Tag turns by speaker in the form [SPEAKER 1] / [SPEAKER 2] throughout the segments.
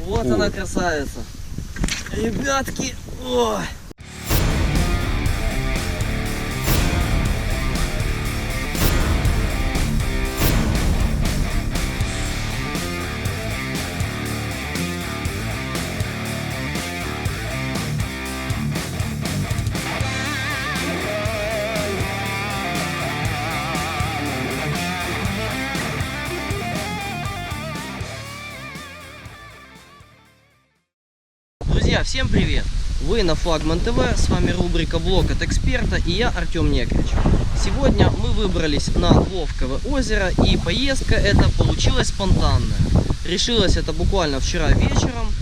[SPEAKER 1] Вот она, красавица. Ребятки, ой. Друзья, всем привет! Вы на Флагман ТВ, с вами рубрика Влог от эксперта и я, Артем Некрич. Сегодня мы выбрались на Вовково озеро, и поездка эта получилась спонтанная. Решилось это буквально вчера вечером,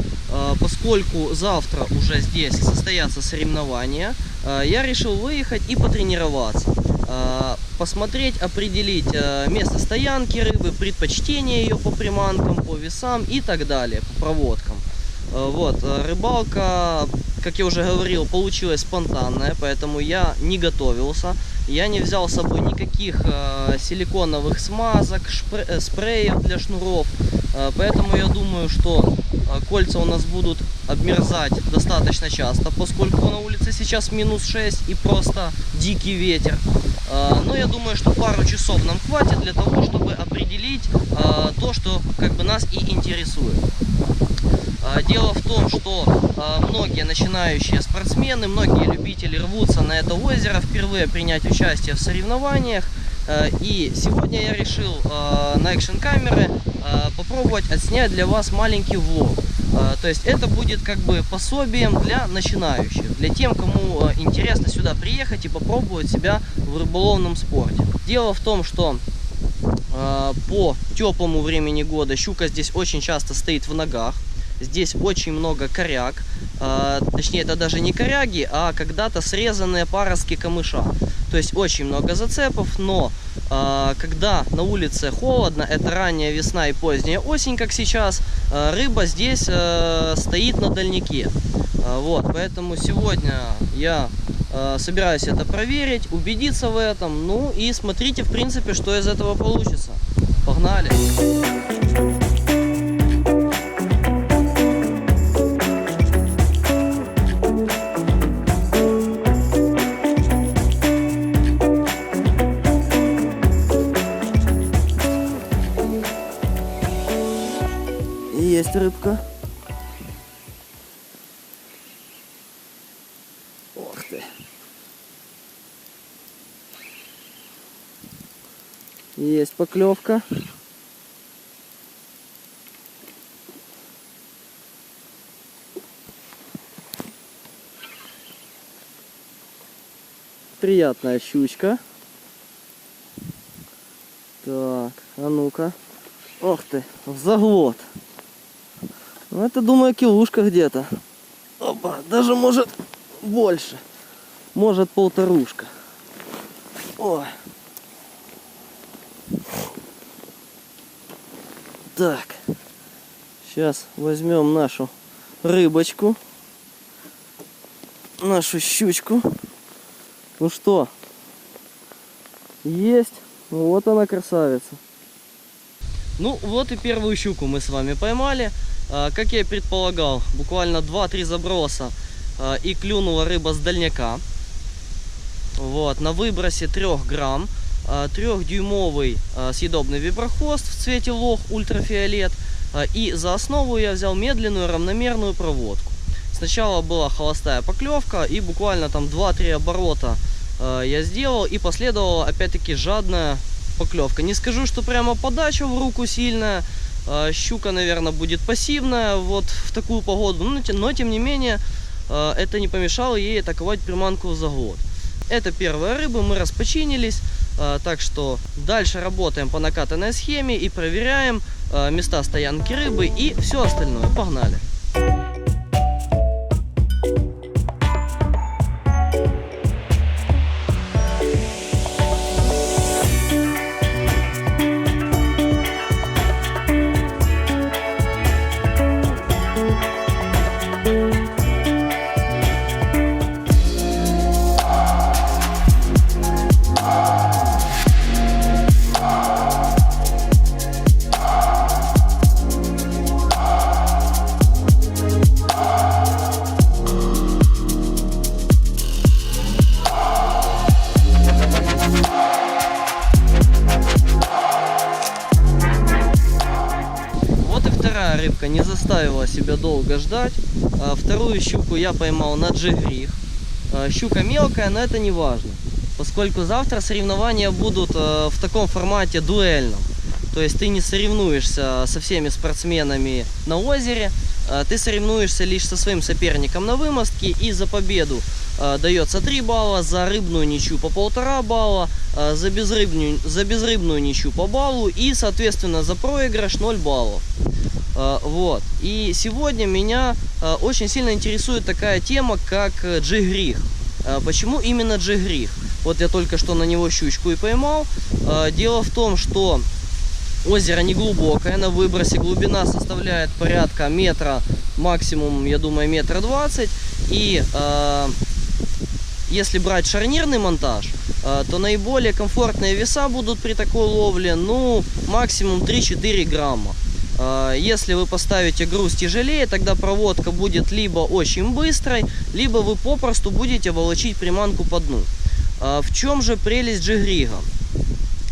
[SPEAKER 1] поскольку завтра уже здесь состоятся соревнования, я решил выехать и потренироваться. Посмотреть, определить место стоянки рыбы, предпочтение ее по приманкам, по весам и так далее, по проводкам. Вот, рыбалка, как я уже говорил, получилась спонтанная, поэтому я не готовился. Я не взял с собой никаких силиконовых смазок, спреев для шнуров. Поэтому я думаю, что кольца у нас будут обмерзать достаточно часто, поскольку на улице сейчас -6 и просто дикий ветер. Но я думаю, что пару часов нам хватит для того, чтобы определить то, что как бы нас и интересует. Дело в том, что многие начинающие спортсмены, многие любители рвутся на это озеро впервые принять участие в соревнованиях. И сегодня я решил на экшн-камеры попробовать отснять для вас маленький влог. То есть это будет как бы пособием для начинающих, для тем, кому интересно сюда приехать и попробовать себя в рыболовном спорте. Дело в том, что по теплому времени года щука здесь очень часто стоит в ногах. Здесь очень много коряг, точнее это даже не коряги, а когда-то срезанные паростки камыша. То есть очень много зацепов, но когда на улице холодно, это ранняя весна и поздняя осень, как сейчас, рыба здесь стоит на дальнике. Вот, поэтому сегодня я собираюсь это проверить, убедиться в этом, ну и смотрите, в принципе, что из этого получится. Погнали! Есть рыбка. Ох ты. Есть поклевка. Приятная щучка. Так, а ну-ка. Ох ты, в заглот. Ну, это, думаю, килушка где-то. Опа, даже может больше. Может полторушка. Ой. Так. Сейчас возьмем нашу рыбочку. Нашу щучку. Ну что? Есть. Вот она, красавица. Ну, вот и первую щуку мы с вами поймали. Как я и предполагал, буквально 2-3 заброса и клюнула рыба с дальняка. Вот, на выбросе 3 грамм, 3-дюймовый съедобный виброхвост в цвете лох ультрафиолет. И за основу я взял медленную равномерную проводку. Сначала была холостая поклевка, и буквально там 2-3 оборота я сделал, и последовала опять-таки жадная поклевка. Не скажу, что прямо подача в руку сильная. Щука, наверное, будет пассивная вот в такую погоду, но тем не менее это не помешало ей атаковать приманку в заглот. Это первая рыба, мы распочинились, так что дальше работаем по накатанной схеме и проверяем места стоянки рыбы и все остальное. Погнали! поклевка не заставила себя долго ждать. Вторую щуку я поймал на джигрих. Щука мелкая, но это не важно, поскольку завтра соревнования будут в таком формате дуэльном. То есть ты не соревнуешься со всеми спортсменами на озере, ты соревнуешься лишь со своим соперником на вымостке, и за победу дается 3 балла, за рыбную ничью по 1,5 балла, за безрыбную ничью по баллу и, соответственно, за проигрыш 0 баллов. Вот. И сегодня меня очень сильно интересует такая тема, как джигрих. Почему именно джигрих? Вот я только что на него щучку и поймал. Дело в том, что озеро не глубокое, на выбросе глубина составляет порядка метра, максимум, я думаю, 1,20 м. И если брать шарнирный монтаж, то наиболее комфортные веса будут при такой ловле, ну, максимум 3-4 грамма. Если вы поставите груз тяжелее, тогда проводка будет либо очень быстрой, либо вы попросту будете волочить приманку по дну. В чем же прелесть джигрига?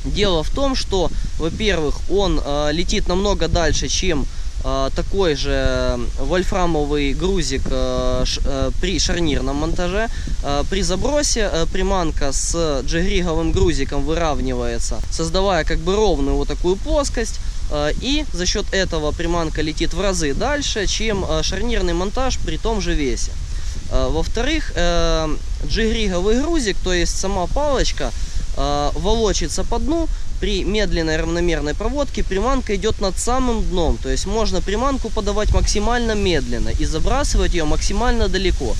[SPEAKER 1] Дело в том, что, во-первых, он летит намного дальше, чем такой же вольфрамовый грузик при шарнирном монтаже. При забросе приманка с джигриговым грузиком выравнивается, создавая как бы ровную вот такую плоскость. И за счет этого приманка летит в разы дальше, чем шарнирный монтаж при том же весе. Во-вторых, джигриговый грузик, то есть сама палочка, волочится по дну. При медленной равномерной проводке приманка идет над самым дном. То есть можно приманку подавать максимально медленно и забрасывать ее максимально далеко.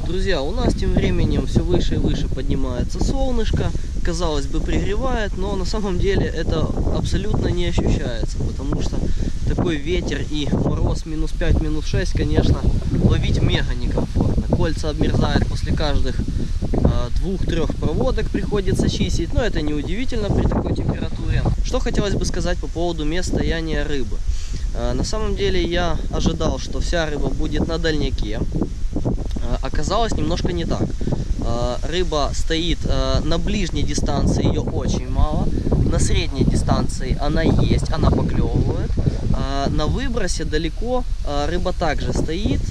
[SPEAKER 1] Друзья, у нас тем временем все выше и выше поднимается солнышко, казалось бы, пригревает, но на самом деле это абсолютно не ощущается, потому что такой ветер и мороз минус 5, минус 6, конечно, ловить мега некомфортно. Кольца обмерзают после каждых 2-3 проводок, приходится чистить, но это не удивительно при такой температуре. Что хотелось бы сказать по поводу места стояния рыбы. На самом деле я ожидал, что вся рыба будет на дальняке. Оказалось немножко не так. Рыба стоит на ближней дистанции, ее очень мало. На средней дистанции она есть, она поклевывает. На выбросе далеко рыба также стоит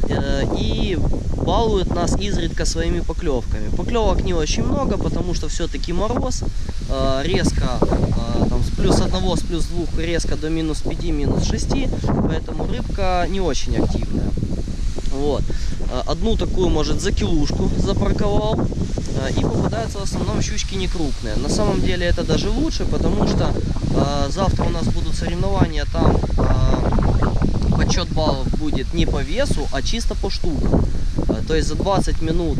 [SPEAKER 1] и балует нас изредка своими поклевками. Поклевок не очень много, потому что все-таки мороз. Резко там, с +1, с +2 резко до -5, -6, поэтому рыбка не очень активная. Вот. Одну такую, может, за килушку запарковал, и попадаются в основном щучки не крупные. На самом деле это даже лучше, потому что завтра у нас будут соревнования, там подсчет баллов будет не по весу, а чисто по штукам. То есть за 20 минут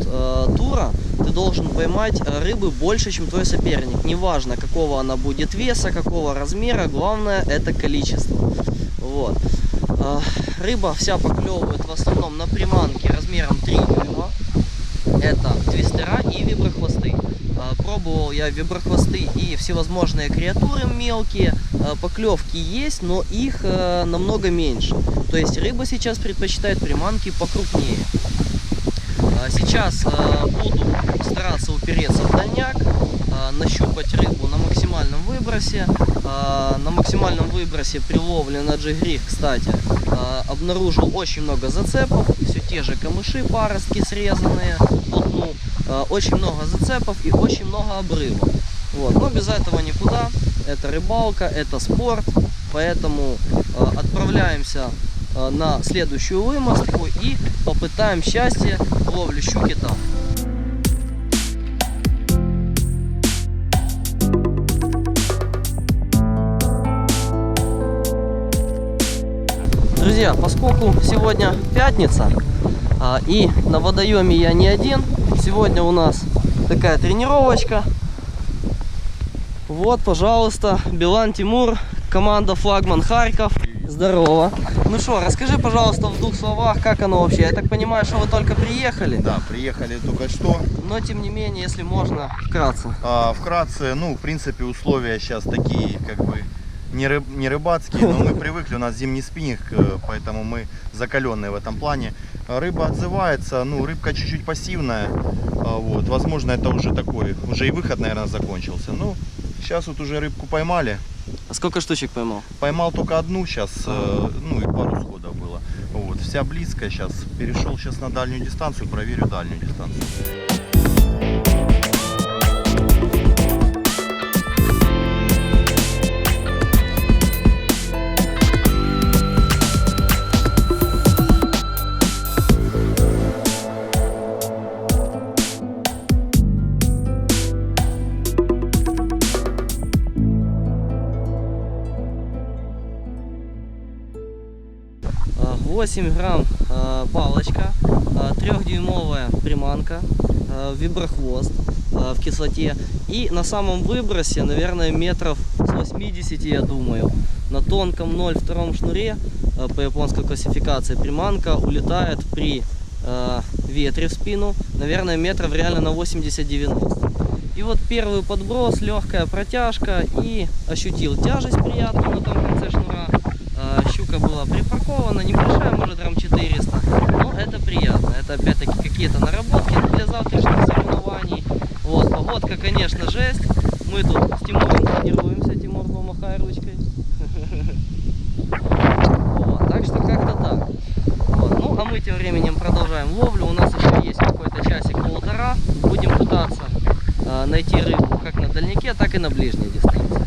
[SPEAKER 1] тура ты должен поймать рыбы больше, чем твой соперник. Неважно, какого она будет веса, какого размера, главное это количество. Вот. Рыба вся поклевывает в основном на приманке размером 3 дюйма. Это твистера и виброхвосты. Пробовал я виброхвосты и всевозможные креатуры мелкие. Поклевки есть, но их намного меньше. То есть рыба сейчас предпочитает приманки покрупнее. Сейчас буду стараться упереться в дальняк, нащупать рыбу на максимальном выбросе. На максимальном выбросе при ловле на джигрих, кстати, обнаружил очень много зацепов. Все те же камыши, паростки срезанные по дну. Очень много зацепов и очень много обрывов. Вот. Но без этого никуда. Это рыбалка, это спорт. Поэтому отправляемся на следующую вымостку и попытаем счастье в ловле щуки там. Друзья, поскольку сегодня пятница и на водоеме я не один, сегодня у нас такая тренировочка. Вот, пожалуйста, Билан Тимур, команда «Флагман Харьков». Здорово. Ну что, расскажи, пожалуйста, в двух словах, как оно вообще? Я так понимаю, что вы только приехали?
[SPEAKER 2] Да, приехали только что.
[SPEAKER 1] Но, тем не менее, если можно, вкратце.
[SPEAKER 2] Вкратце, ну, в принципе, условия сейчас такие, как бы, не рыбацкие, но мы привыкли, у нас зимний спиннинг, поэтому мы закаленные в этом плане. Рыба отзывается, ну, рыбка чуть-чуть пассивная, вот, возможно, это уже такой, уже и выход, наверное, закончился. Ну, сейчас вот уже рыбку поймали.
[SPEAKER 1] А сколько штучек поймал?
[SPEAKER 2] Поймал только одну сейчас, ну, и пару сходов было. Вот, вся близкая сейчас, перешел сейчас на дальнюю дистанцию, проверю дальнюю дистанцию.
[SPEAKER 1] 8 грамм палочка, 3-дюймовая приманка, виброхвост в кислоте. И на самом выбросе, наверное, метров с 80, я думаю, на тонком 0,2 шнуре по японской классификации приманка улетает при ветре в спину, наверное, метров реально на 80-90. И вот первый подброс, легкая протяжка, и ощутил тяжесть приятную на том конце шнура. Щука была припаркована, небольшая, может грамм 400, но это приятно. Это опять-таки какие-то наработки для завтрашних соревнований. Вот, погодка, конечно, жесть. Мы тут с Тимуром тренируемся, Тимур, помахай ручкой. Так что как-то так. Ну, а мы тем временем продолжаем ловлю. У нас еще есть какой-то часик-полтора. Будем пытаться найти рыбу как на дальнике, так и на ближней дистанции.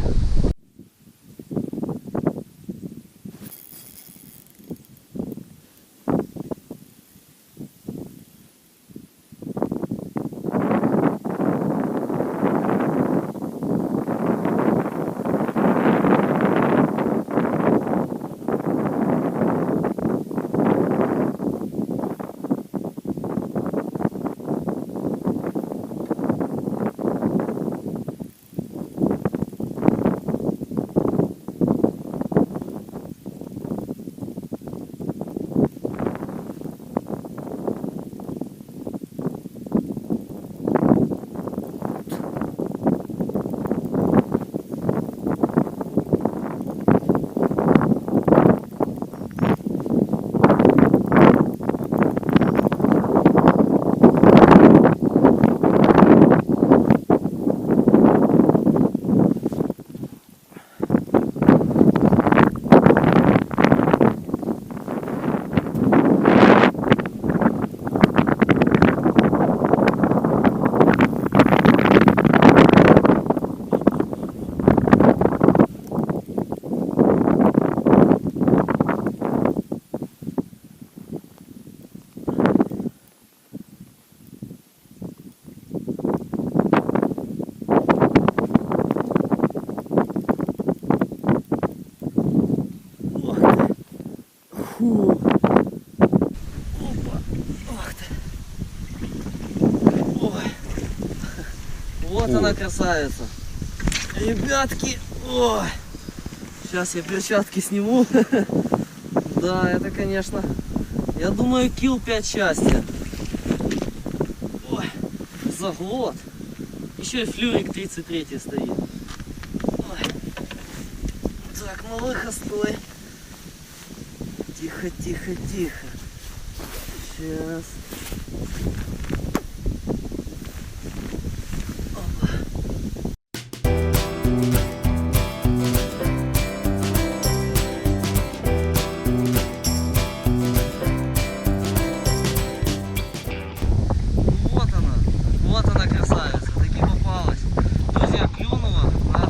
[SPEAKER 1] Фу. Вот она, красавица. Ребятки, ой. Сейчас я перчатки сниму. Да, это, конечно, я думаю, килл 5 счастья. Ой, заглот. Еще и флюрик 33 стоит. Ой. Так, на выход стой. Тихо, тихо, тихо. Сейчас. Вот она красавица, таки попалась. Друзья, клюнула на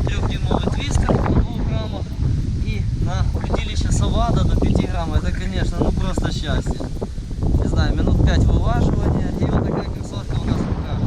[SPEAKER 1] 3-дюймовый твистер на 2 граммах и на удилище Савада до 5 грамм. Это, конечно, ну просто счастье. Не знаю, минут 5 вылаживания, и вот такая красотка у нас в руках.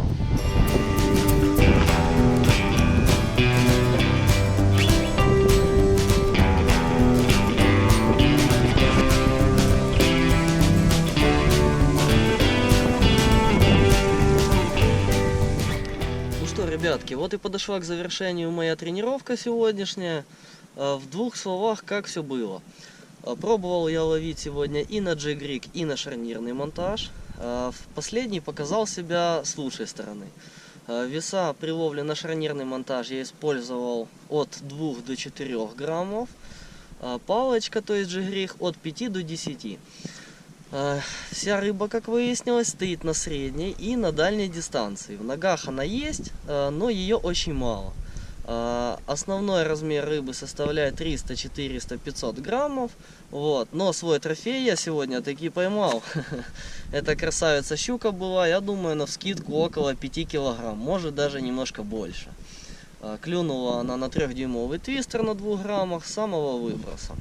[SPEAKER 1] Ребятки, вот и подошла к завершению моя тренировка сегодняшняя. В 2 словах, как все было. Пробовал я ловить сегодня и на джиг-риг, и на шарнирный монтаж. Последний показал себя с лучшей стороны. Веса при ловле на шарнирный монтаж я использовал от 2 до 4 граммов. Палочка, то есть джиг-риг, от 5 до 10. Вся рыба, как выяснилось, стоит на средней и на дальней дистанции. В ногах она есть, но ее очень мало. Основной размер рыбы составляет 300, 400, 500 граммов. Вот. Но свой трофей я сегодня таки поймал. Эта красавица щука была, я думаю, навскидку около 5 килограмм, может даже немножко больше. Клюнула она на 3-дюймовый твистер на 2 граммах с самого выброса.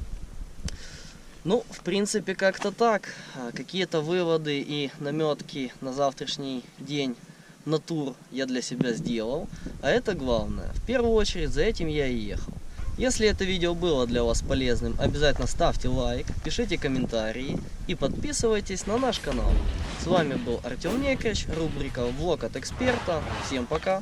[SPEAKER 1] Ну, в принципе, как-то так. Какие-то выводы и наметки на завтрашний день на тур я для себя сделал. А это главное. В первую очередь за этим я и ехал. Если это видео было для вас полезным, обязательно ставьте лайк, пишите комментарии и подписывайтесь на наш канал. С вами был Артем Некрич, рубрика «Влог от эксперта». Всем пока!